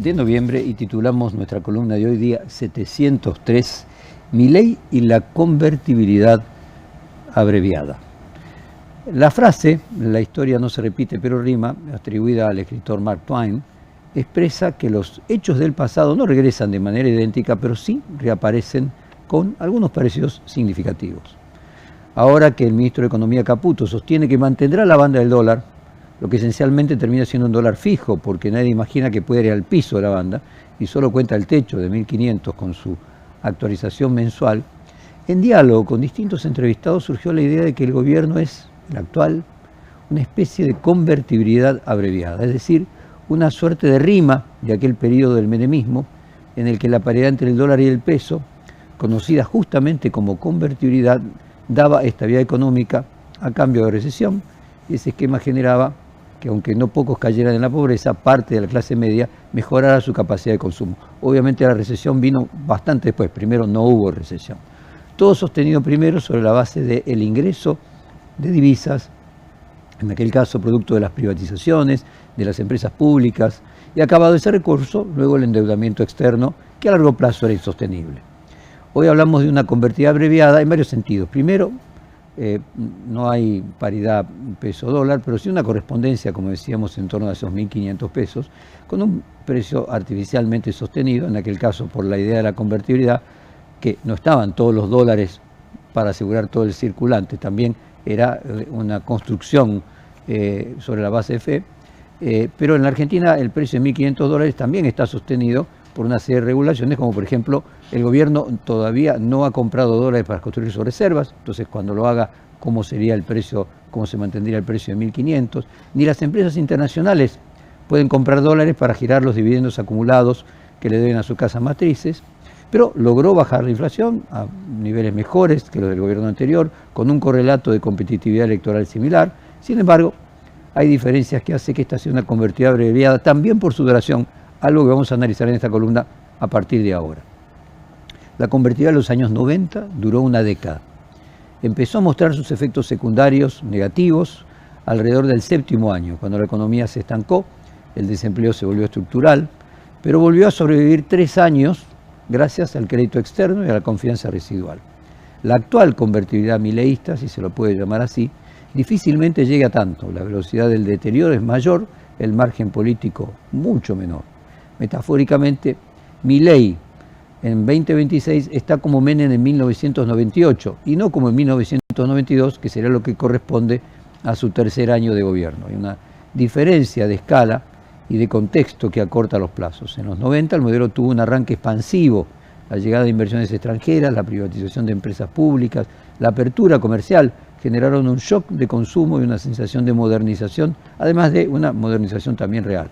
De noviembre y titulamos nuestra columna de hoy día 703, Milei y la convertibilidad abreviada. La frase, la historia no se repite pero rima, atribuida al escritor Mark Twain, expresa que los hechos del pasado no regresan de manera idéntica, pero sí reaparecen con algunos parecidos significativos. Ahora que el ministro de Economía Caputo sostiene que mantendrá la banda del dólar, lo que esencialmente termina siendo un dólar fijo, porque nadie imagina que puede ir al piso de la banda y solo cuenta el techo de 1.500 con su actualización mensual, en diálogo con distintos entrevistados surgió la idea de que el gobierno es, el actual, una especie de convertibilidad abreviada, es decir, una suerte de rima de aquel periodo del menemismo en el que la paridad entre el dólar y el peso, conocida justamente como convertibilidad, daba estabilidad económica a cambio de recesión, y ese esquema generaba que aunque no pocos cayeran en la pobreza, parte de la clase media mejorara su capacidad de consumo. Obviamente la recesión vino bastante después, primero no hubo recesión. Todo sostenido primero sobre la base del ingreso de divisas, en aquel caso producto de las privatizaciones, de las empresas públicas, y acabado ese recurso, luego el endeudamiento externo, que a largo plazo era insostenible. Hoy hablamos de una convertibilidad abreviada en varios sentidos. Primero, no hay paridad peso-dólar, pero sí una correspondencia, como decíamos, en torno a esos 1.500 pesos, con un precio artificialmente sostenido, en aquel caso por la idea de la convertibilidad, que no estaban todos los dólares para asegurar todo el circulante, también era una construcción sobre la base de fe, pero en la Argentina el precio de 1.500 dólares también está sostenido por una serie de regulaciones, como por ejemplo, el gobierno todavía no ha comprado dólares para construir sus reservas, entonces cuando lo haga, ¿cómo sería el precio, cómo se mantendría el precio de 1.500? Ni las empresas internacionales pueden comprar dólares para girar los dividendos acumulados que le deben a sus casas matrices, pero logró bajar la inflación a niveles mejores que los del gobierno anterior, con un correlato de competitividad electoral similar. Sin embargo, hay diferencias que hace que esta sea una convertibilidad abreviada, también por su duración, algo que vamos a analizar en esta columna a partir de ahora. La convertibilidad en los años 90 duró una década. Empezó a mostrar sus efectos secundarios negativos alrededor del séptimo año, cuando la economía se estancó, el desempleo se volvió estructural, pero volvió a sobrevivir 3 años gracias al crédito externo y a la confianza residual. La actual convertibilidad mileísta, si se lo puede llamar así, difícilmente llega a tanto. La velocidad del deterioro es mayor, el margen político mucho menor. Metafóricamente, Milei en 2026 está como Menem en 1998 y no como en 1992, que sería lo que corresponde a su tercer año de gobierno. Hay una diferencia de escala y de contexto que acorta los plazos. En los 90 el modelo tuvo un arranque expansivo, la llegada de inversiones extranjeras, la privatización de empresas públicas, la apertura comercial generaron un shock de consumo y una sensación de modernización, además de una modernización también real.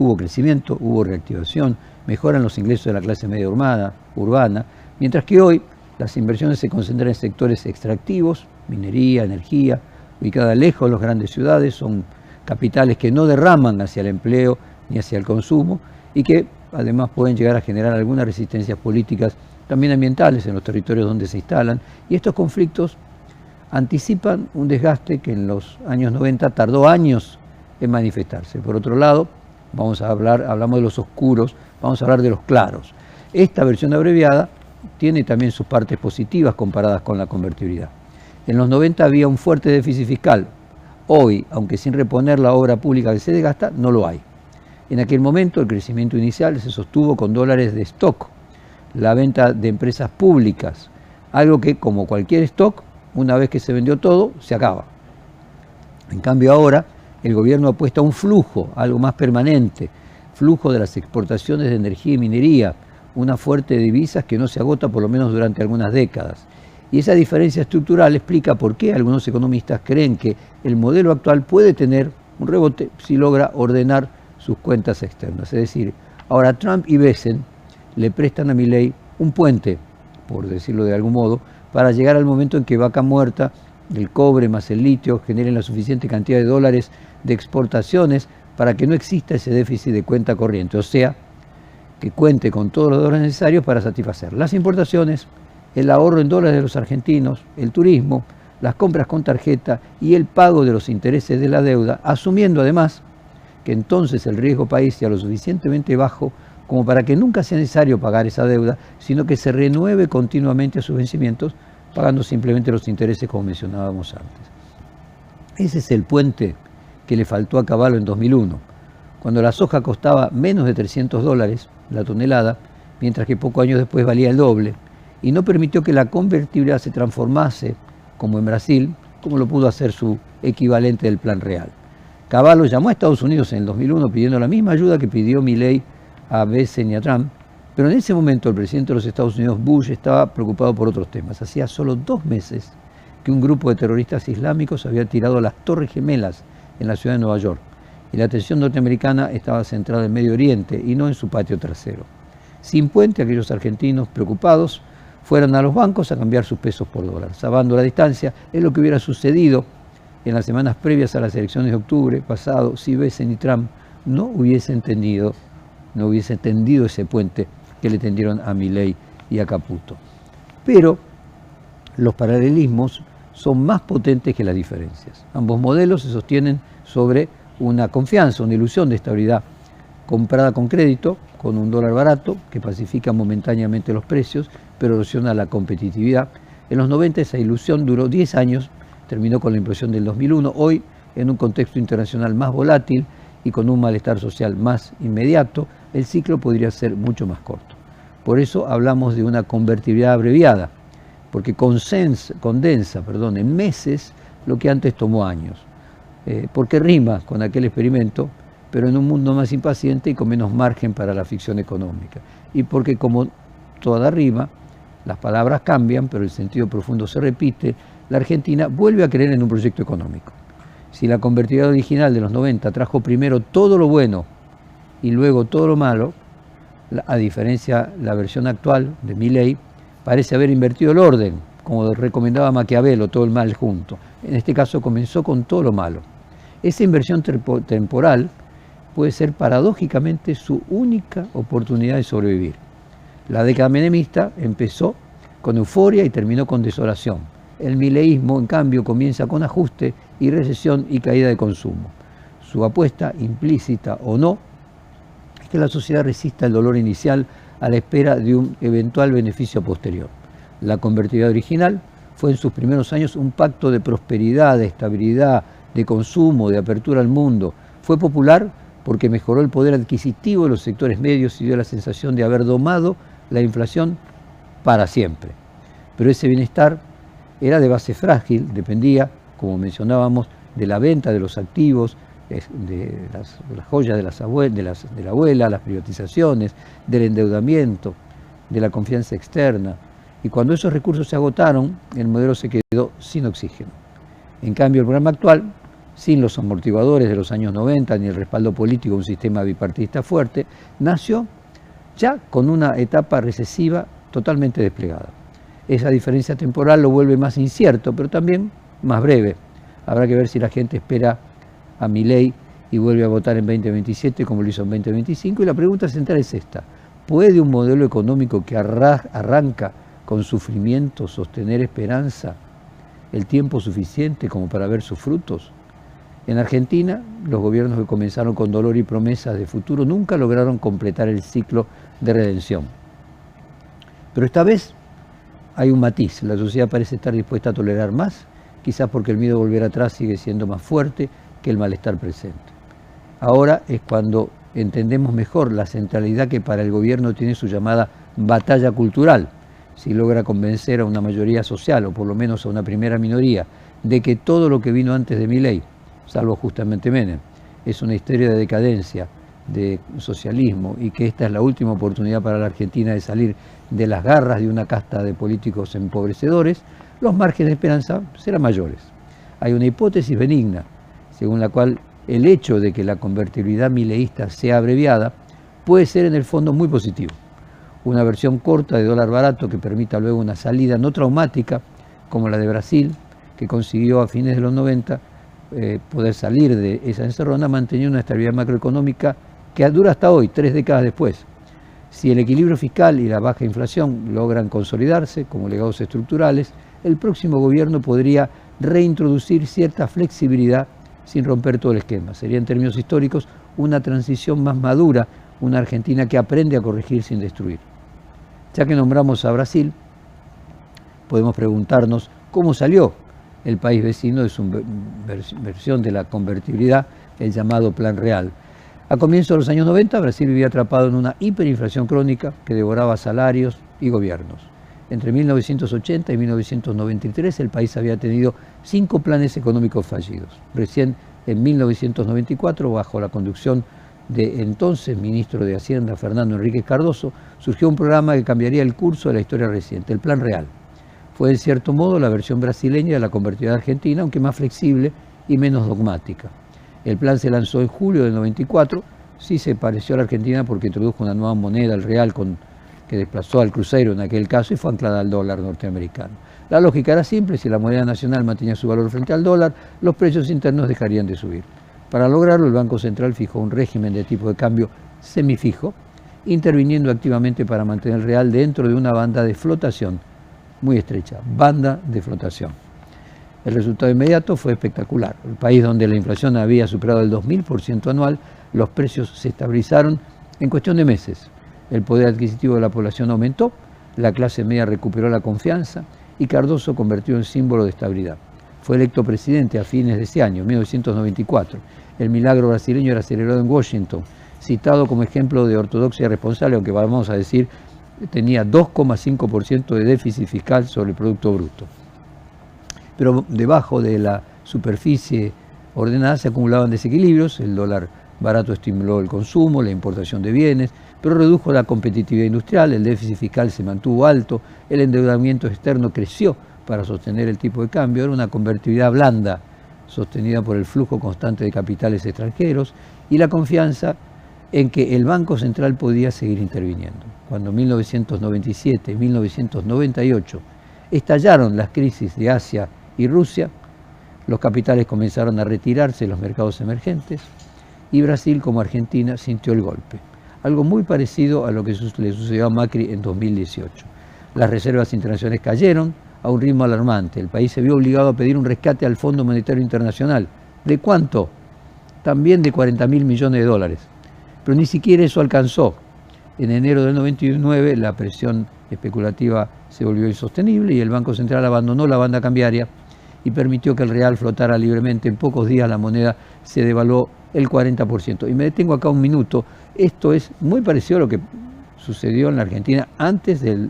Hubo crecimiento, hubo reactivación, mejoran los ingresos de la clase media urbana, mientras que hoy las inversiones se concentran en sectores extractivos, minería, energía, ubicadas lejos de las grandes ciudades, son capitales que no derraman hacia el empleo ni hacia el consumo y que además pueden llegar a generar algunas resistencias políticas, también ambientales, en los territorios donde se instalan, y estos conflictos anticipan un desgaste que en los años 90 tardó años en manifestarse. Por otro lado, hablamos de los oscuros, vamos a hablar de los claros. Esta versión abreviada tiene también sus partes positivas comparadas con la convertibilidad. En los 90 había un fuerte déficit fiscal. Hoy, aunque sin reponer la obra pública que se desgasta, no lo hay. En aquel momento el crecimiento inicial se sostuvo con dólares de stock, la venta de empresas públicas, algo que, como cualquier stock, una vez que se vendió todo, se acaba. En cambio ahora, el gobierno apuesta a un flujo, algo más permanente, flujo de las exportaciones de energía y minería, una fuerte de divisas que no se agota por lo menos durante algunas décadas. Y esa diferencia estructural explica por qué algunos economistas creen que el modelo actual puede tener un rebote si logra ordenar sus cuentas externas. Es decir, ahora Trump y Biden le prestan a Milei un puente, por decirlo de algún modo, para llegar al momento en que Vaca Muerta, el cobre más el litio, generen la suficiente cantidad de dólares de exportaciones para que no exista ese déficit de cuenta corriente, o sea, que cuente con todos los dólares necesarios para satisfacer las importaciones, el ahorro en dólares de los argentinos, el turismo, las compras con tarjeta y el pago de los intereses de la deuda, asumiendo además que entonces el riesgo país sea lo suficientemente bajo como para que nunca sea necesario pagar esa deuda, sino que se renueve continuamente a sus vencimientos, pagando simplemente los intereses como mencionábamos antes. Ese es el puente que le faltó a Cavallo en 2001, cuando la soja costaba menos de $300 la tonelada, mientras que pocos años después valía el doble, y no permitió que la convertibilidad se transformase, como en Brasil, como lo pudo hacer su equivalente del Plan Real. Cavallo llamó a Estados Unidos en el 2001 pidiendo la misma ayuda que pidió Milei a Biden y a Trump, pero en ese momento el presidente de los Estados Unidos, Bush, estaba preocupado por otros temas. Hacía solo 2 meses que un grupo de terroristas islámicos había tirado las Torres Gemelas en la ciudad de Nueva York, y la atención norteamericana estaba centrada en Medio Oriente y no en su patio trasero. Sin puente, aquellos argentinos preocupados fueron a los bancos a cambiar sus pesos por dólares. Salvando la distancia, es lo que hubiera sucedido en las semanas previas a las elecciones de octubre pasado si Biden y Trump no hubiesen tendido ese puente que le tendieron a Milei y a Caputo. Pero los paralelismos son más potentes que las diferencias. Ambos modelos se sostienen sobre una confianza, una ilusión de estabilidad comprada con crédito, con un dólar barato que pacifica momentáneamente los precios, pero erosiona la competitividad. En los 90 esa ilusión duró 10 años, terminó con la implosión del 2001. Hoy, en un contexto internacional más volátil y con un malestar social más inmediato, el ciclo podría ser mucho más corto. Por eso hablamos de una convertibilidad abreviada, porque condensa en meses lo que antes tomó años. Porque rima con aquel experimento, pero en un mundo más impaciente y con menos margen para la ficción económica. Y porque como toda rima, las palabras cambian, pero el sentido profundo se repite, la Argentina vuelve a creer en un proyecto económico. Si la convertibilidad original de los 90 trajo primero todo lo bueno y luego todo lo malo, a diferencia la versión actual de Milei, parece haber invertido el orden, como recomendaba Maquiavelo, todo el mal junto. En este caso comenzó con todo lo malo. Esa inversión temporal puede ser paradójicamente su única oportunidad de sobrevivir. La década menemista empezó con euforia y terminó con desolación. El mileísmo, en cambio, comienza con ajuste y recesión y caída de consumo. Su apuesta, implícita o no, es que la sociedad resista el dolor inicial a la espera de un eventual beneficio posterior. La convertibilidad original fue en sus primeros años un pacto de prosperidad, de estabilidad, de consumo, de apertura al mundo. Fue popular porque mejoró el poder adquisitivo de los sectores medios y dio la sensación de haber domado la inflación para siempre. Pero ese bienestar era de base frágil, dependía, como mencionábamos, de la venta de los activos, de las joyas de la abuela, las privatizaciones, del endeudamiento, de la confianza externa. Y cuando esos recursos se agotaron, el modelo se quedó sin oxígeno. En cambio, el programa actual, sin los amortiguadores de los años 90 ni el respaldo político de un sistema bipartidista fuerte, nació ya con una etapa recesiva totalmente desplegada. Esa diferencia temporal lo vuelve más incierto, pero también más breve. Habrá que ver si la gente espera a Milei y vuelve a votar en 2027 como lo hizo en 2025. Y la pregunta central es esta: ¿puede un modelo económico que arranca con sufrimiento sostener esperanza el tiempo suficiente como para ver sus frutos? En Argentina, los gobiernos que comenzaron con dolor y promesas de futuro nunca lograron completar el ciclo de redención. Pero esta vez hay un matiz. La sociedad parece estar dispuesta a tolerar más, quizás porque el miedo a volver atrás sigue siendo más fuerte que el malestar presente. Ahora es cuando entendemos mejor la centralidad que para el gobierno tiene su llamada batalla cultural. Si logra convencer a una mayoría social, o por lo menos a una primera minoría, de que todo lo que vino antes de Milei, salvo justamente Menem, es una historia de decadencia, de socialismo, y que esta es la última oportunidad para la Argentina de salir de las garras de una casta de políticos empobrecedores, los márgenes de esperanza serán mayores. Hay una hipótesis benigna, según la cual el hecho de que la convertibilidad mileísta sea abreviada puede ser en el fondo muy positivo. Una versión corta de dólar barato que permita luego una salida no traumática, como la de Brasil, que consiguió a fines de los 90 poder salir de esa encerrona, manteniendo una estabilidad macroeconómica que dura hasta hoy, 3 décadas después. Si el equilibrio fiscal y la baja inflación logran consolidarse como legados estructurales, el próximo gobierno podría reintroducir cierta flexibilidad sin romper todo el esquema. Sería en términos históricos una transición más madura, una Argentina que aprende a corregir sin destruir. Ya que nombramos a Brasil, podemos preguntarnos cómo salió el país vecino de su versión de la convertibilidad, el llamado Plan Real. A comienzos de los años 90, Brasil vivía atrapado en una hiperinflación crónica que devoraba salarios y gobiernos. Entre 1980 y 1993 el país había tenido 5 planes económicos fallidos. Recién en 1994, bajo la conducción de entonces ministro de Hacienda Fernando Henrique Cardoso, surgió un programa que cambiaría el curso de la historia reciente, el Plan Real. Fue en cierto modo la versión brasileña de la convertida argentina, aunque más flexible y menos dogmática. El plan se lanzó en julio del 94, sí se pareció a la Argentina porque introdujo una nueva moneda, el real, que desplazó al cruceiro en aquel caso y fue anclada al dólar norteamericano. La lógica era simple: si la moneda nacional mantenía su valor frente al dólar, los precios internos dejarían de subir. Para lograrlo, el Banco Central fijó un régimen de tipo de cambio semifijo, interviniendo activamente para mantener el real dentro de una banda de flotación muy estrecha, banda de flotación. El resultado inmediato fue espectacular. El país donde la inflación había superado el 2000% anual, los precios se estabilizaron en cuestión de meses. El poder adquisitivo de la población aumentó, la clase media recuperó la confianza y Cardoso convirtió en símbolo de estabilidad. Fue electo presidente a fines de ese año, 1994. El milagro brasileño era celebrado en Washington, citado como ejemplo de ortodoxia responsable, aunque vamos a decir tenía 2,5% de déficit fiscal sobre el Producto Bruto. Pero debajo de la superficie ordenada se acumulaban desequilibrios. El dólar barato estimuló el consumo, la importación de bienes, pero redujo la competitividad industrial, el déficit fiscal se mantuvo alto, el endeudamiento externo creció para sostener el tipo de cambio, era una convertibilidad blanda, sostenida por el flujo constante de capitales extranjeros y la confianza en que el Banco Central podía seguir interviniendo. Cuando en 1997 y 1998 estallaron las crisis de Asia y Rusia, los capitales comenzaron a retirarse de los mercados emergentes y Brasil, como Argentina, sintió el golpe. Algo muy parecido a lo que le sucedió a Macri en 2018. Las reservas internacionales cayeron a un ritmo alarmante. El país se vio obligado a pedir un rescate al Fondo Monetario Internacional. ¿De cuánto? También de 40.000 millones de dólares. Pero ni siquiera eso alcanzó. En enero del 99 la presión especulativa se volvió insostenible y el Banco Central abandonó la banda cambiaria y permitió que el real flotara libremente. En pocos días la moneda se devaluó el 40%. Y me detengo acá un minuto. Esto es muy parecido a lo que sucedió en la Argentina antes del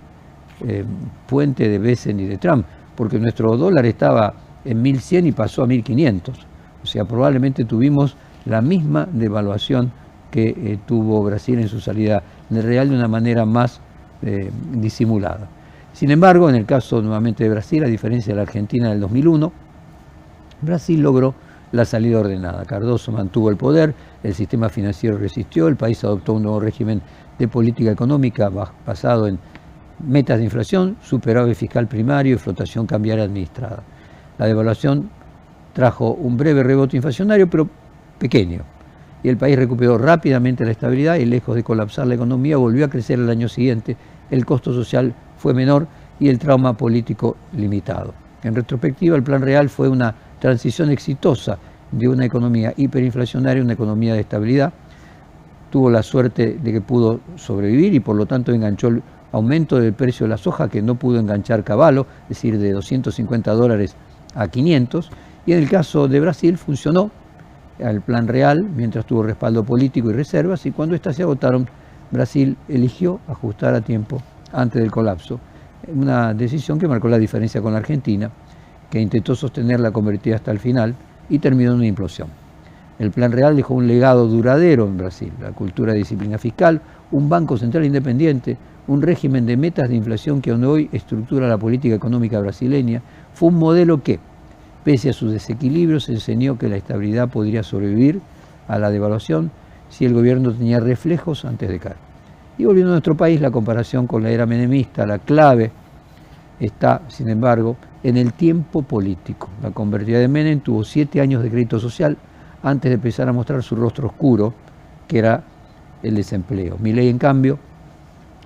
puente de Besen y de Trump, porque nuestro dólar estaba en 1.100 y pasó a 1.500. O sea, probablemente tuvimos la misma devaluación que tuvo Brasil en su salida del real de una manera más disimulada. Sin embargo, en el caso nuevamente de Brasil, a diferencia de la Argentina del 2001, Brasil logró la salida ordenada. Cardoso mantuvo el poder, el sistema financiero resistió, el país adoptó un nuevo régimen de política económica basado en metas de inflación, superávit fiscal primario y flotación cambiaria administrada. La devaluación trajo un breve rebote inflacionario, pero pequeño, y el país recuperó rápidamente la estabilidad y, lejos de colapsar la economía, volvió a crecer el año siguiente. El costo social fue menor y el trauma político limitado. En retrospectiva, el Plan Real fue una transición exitosa de una economía hiperinflacionaria a una economía de estabilidad. Tuvo la suerte de que pudo sobrevivir y por lo tanto enganchó el aumento del precio de la soja que no pudo enganchar Cavallo, es decir, de $250 a 500. Y en el caso de Brasil funcionó el Plan Real mientras tuvo respaldo político y reservas, y cuando éstas se agotaron, Brasil eligió ajustar a tiempo antes del colapso. Una decisión que marcó la diferencia con la Argentina, que intentó sostener la convertida hasta el final y terminó en una implosión. El Plan Real dejó un legado duradero en Brasil: la cultura de disciplina fiscal, un banco central independiente, un régimen de metas de inflación que aún hoy estructura la política económica brasileña. Fue un modelo que, pese a sus desequilibrios, enseñó que la estabilidad podría sobrevivir a la devaluación si el gobierno tenía reflejos antes de caer. Y volviendo a nuestro país, la comparación con la era menemista, la clave está, sin embargo, en el tiempo político. La convertida de Menem tuvo 7 años de crédito social antes de empezar a mostrar su rostro oscuro, que era el desempleo. Milei, en cambio,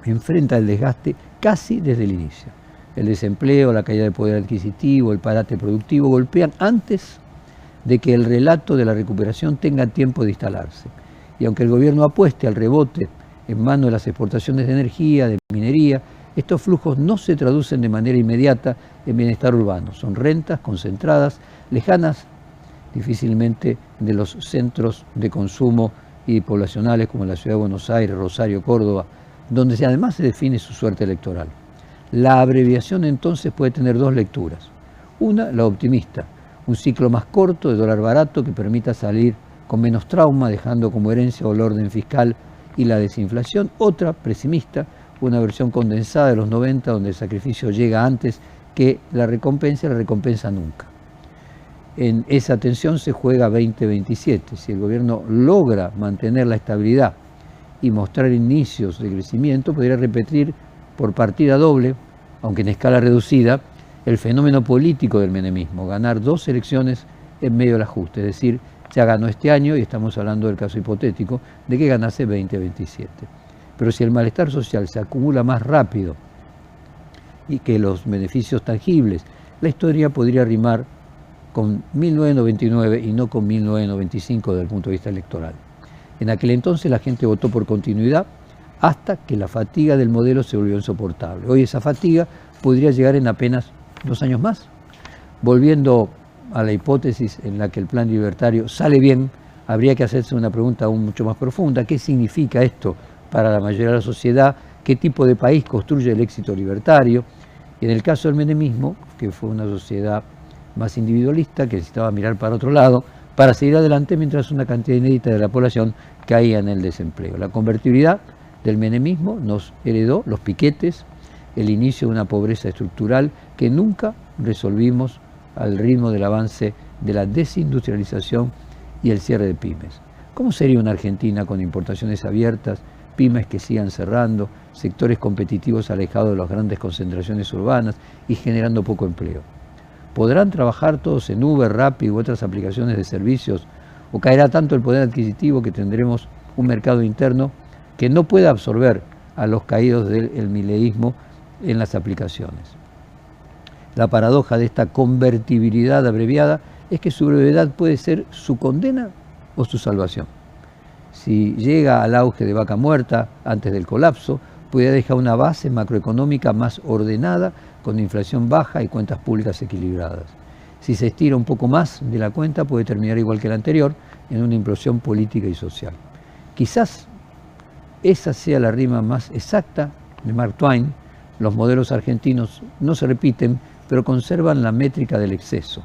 enfrenta el desgaste casi desde el inicio. El desempleo, la caída del poder adquisitivo, el parate productivo golpean antes de que el relato de la recuperación tenga tiempo de instalarse. Y aunque el gobierno apueste al rebote en manos de las exportaciones de energía, de minería, estos flujos no se traducen de manera inmediata en bienestar urbano. Son rentas concentradas, lejanas difícilmente de los centros de consumo y poblacionales como la ciudad de Buenos Aires, Rosario, Córdoba, donde además se define su suerte electoral. La abreviación entonces puede tener dos lecturas. Una, la optimista, un ciclo más corto de dólar barato que permita salir con menos trauma, dejando como herencia el orden fiscal y la desinflación. Otra, pesimista, una versión condensada de los 90, donde el sacrificio llega antes que la recompensa nunca. En esa tensión se juega 2027. Si el gobierno logra mantener la estabilidad y mostrar inicios de crecimiento, podría repetir por partida doble, aunque en escala reducida, el fenómeno político del menemismo, ganar 2 elecciones en medio del ajuste, es decir, ya ganó este año y estamos hablando del caso hipotético de que ganase 2027. Pero si el malestar social se acumula más rápido y que los beneficios tangibles, la historia podría rimar con 1999 y no con 1995 desde el punto de vista electoral. En aquel entonces la gente votó por continuidad hasta que la fatiga del modelo se volvió insoportable. Hoy esa fatiga podría llegar en apenas 2 años más. Volviendo a la hipótesis en la que el plan libertario sale bien, habría que hacerse una pregunta aún mucho más profunda. ¿Qué significa esto para la mayoría de la sociedad? ¿Qué tipo de país construye el éxito libertario? Y en el caso del menemismo, que fue una sociedad más individualista, que necesitaba mirar para otro lado, para seguir adelante mientras una cantidad inédita de la población caía en el desempleo. La convertibilidad del menemismo nos heredó los piquetes, el inicio de una pobreza estructural que nunca resolvimos al ritmo del avance de la desindustrialización y el cierre de pymes. ¿Cómo sería una Argentina con importaciones abiertas, pymes que sigan cerrando, sectores competitivos alejados de las grandes concentraciones urbanas y generando poco empleo? ¿Podrán trabajar todos en Uber, Rappi u otras aplicaciones de servicios? ¿O caerá tanto el poder adquisitivo que tendremos un mercado interno que no pueda absorber a los caídos del mileísmo en las aplicaciones? La paradoja de esta convertibilidad abreviada es que su brevedad puede ser su condena o su salvación. Si llega al auge de vaca muerta antes del colapso, puede dejar una base macroeconómica más ordenada, con inflación baja y cuentas públicas equilibradas. Si se estira un poco más de la cuenta, puede terminar igual que la anterior, en una implosión política y social. Quizás esa sea la rima más exacta de Mark Twain. Los modelos argentinos no se repiten, pero conservan la métrica del exceso,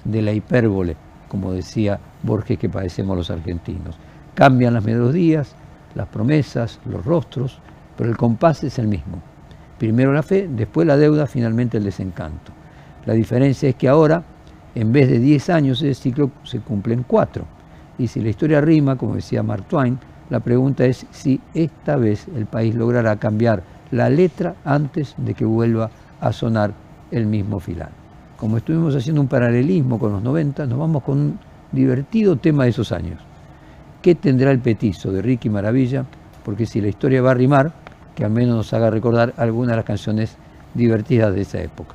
de la hipérbole, como decía Borges que padecemos los argentinos. Cambian las melodías, las promesas, los rostros, pero el compás es el mismo. Primero la fe, después la deuda, finalmente el desencanto. La diferencia es que ahora, en vez de 10 años, ese ciclo se cumple en 4. Y si la historia rima, como decía Mark Twain, la pregunta es si esta vez el país logrará cambiar la letra antes de que vuelva a sonar el mismo filán. Como estuvimos haciendo un paralelismo con los 90, nos vamos con un divertido tema de esos años. ¿Qué tendrá el petizo de Ricky Maravilla? Porque si la historia va a rimar, que al menos nos haga recordar algunas de las canciones divertidas de esa época.